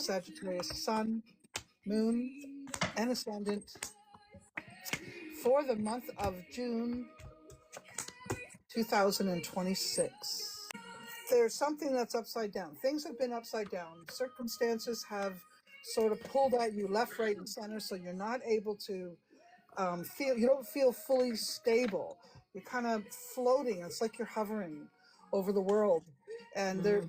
Sagittarius Sun, Moon, and Ascendant for the month of June 2026. There's something that's upside down. Things have been upside down. Circumstances have sort of pulled at you left, right, and center, so you're not able to you don't feel fully stable. You're kind of floating. It's like you're hovering over the world. And there,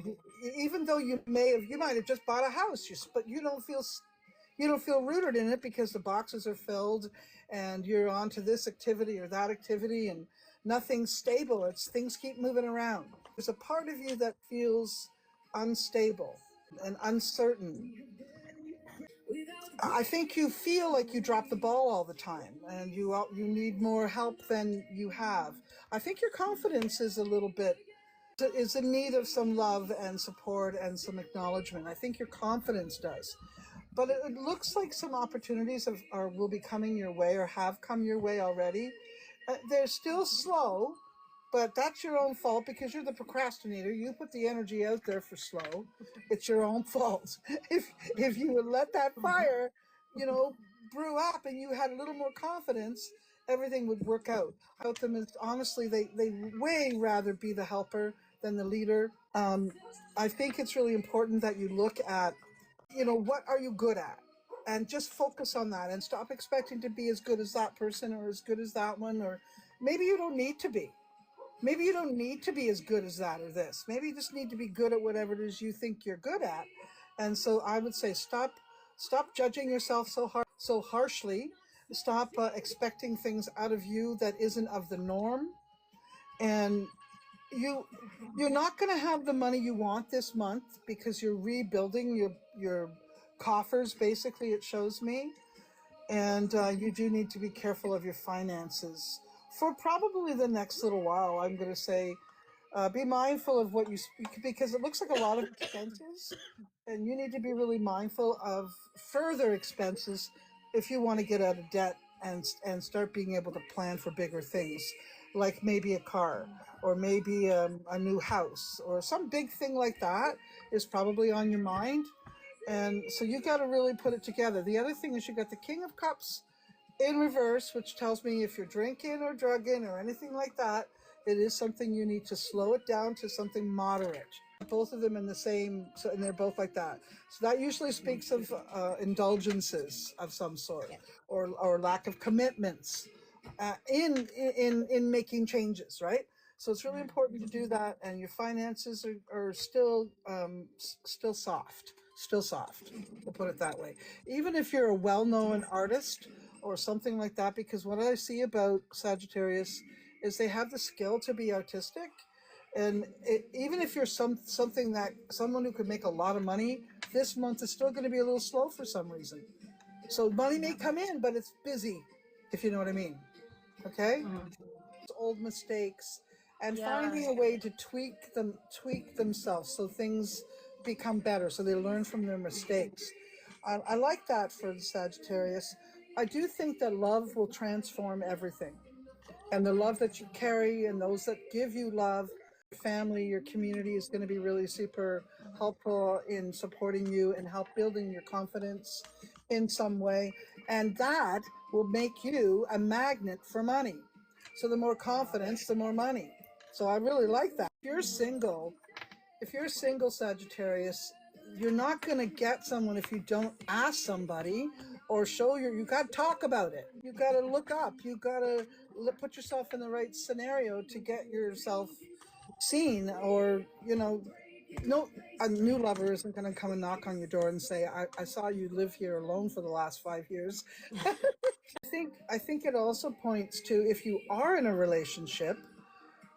even though you might have just bought a house, but you don't feel rooted in it because the boxes are filled and you're on to this activity or that activity and nothing's stable. Things keep moving around. There's a part of you that feels unstable and uncertain. I think you feel like you drop the ball all the time and you need more help than you have. I think your confidence is in need of some love and support and some acknowledgement. I think your confidence does. But it looks like some opportunities will be coming your way or have come your way already. They're still slow, but that's your own fault because you're the procrastinator. You put the energy out there for slow. It's your own fault. If you would let that fire, brew up and you had a little more confidence, everything would work out. About them is honestly, they way rather be the helper than the leader. I think it's really important that you look at, what are you good at? And just focus on that and stop expecting to be as good as that person or as good as that one, or maybe you don't need to be. Maybe you don't need to be as good as that or this. Maybe you just need to be good at whatever it is you think you're good at. And so I would say stop judging yourself so harshly. Stop expecting things out of you that isn't of the norm. And you're not going to have the money you want this month because you're rebuilding your coffers, basically, it shows me. And you do need to be careful of your finances for probably the next little while. I'm going to say be mindful of what you speak because it looks like a lot of expenses and you need to be really mindful of further expenses if you want to get out of debt and start being able to plan for bigger things, like maybe a car or maybe a new house or some big thing like that is probably on your mind. And so you got to really put it together. The other thing is you got the King of Cups in reverse, which tells me if you're drinking or drugging or anything like that, it is something you need to slow it down to something moderate. Both of them in the same, and they're both like that. So that usually speaks of indulgences of some sort, or lack of commitments in making changes, right? So it's really important to do that, and your finances are still soft. Still soft, we'll put it that way. Even if you're a well-known artist or something like that, because what I see about Sagittarius is they have the skill to be artistic. And even if you're someone who could make a lot of money, this month is still going to be a little slow for some reason. So money may come in, but it's busy, if you know what I mean. Okay? Old mistakes and finding a way to tweak themselves so things become better, so they learn from their mistakes. I like that for the Sagittarius. I do think that love will transform everything. And the love that you carry and those that give you love, your family, your community is going to be really super helpful in supporting you and help building your confidence in some way. And that will make you a magnet for money. So the more confidence, the more money. So I really like that. If you're single Sagittarius, you're not going to get someone if you don't ask somebody or you got to talk about it. You got to look up. You got to put yourself in the right scenario to get yourself seen, or, a new lover isn't going to come and knock on your door and say, I saw you live here alone for the last 5 years. I think it also points to, if you are in a relationship,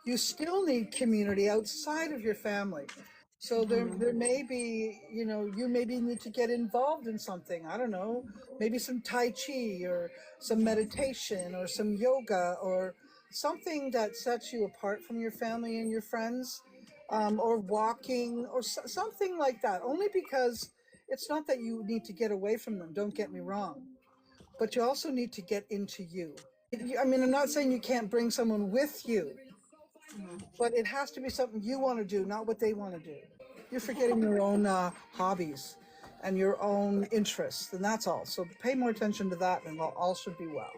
you still need community outside of your family. So there may be, you maybe need to get involved in something. I don't know, maybe some Tai Chi or some meditation or some yoga or something that sets you apart from your family and your friends, or walking or something like that. Only because it's not that you need to get away from them, don't get me wrong, but you also need to get into you. I mean, I'm not saying you can't bring someone with you, but it has to be something you want to do, not what they want to do. You're forgetting your own hobbies. and your own interests, and that's all. So pay more attention to that, and all should be well.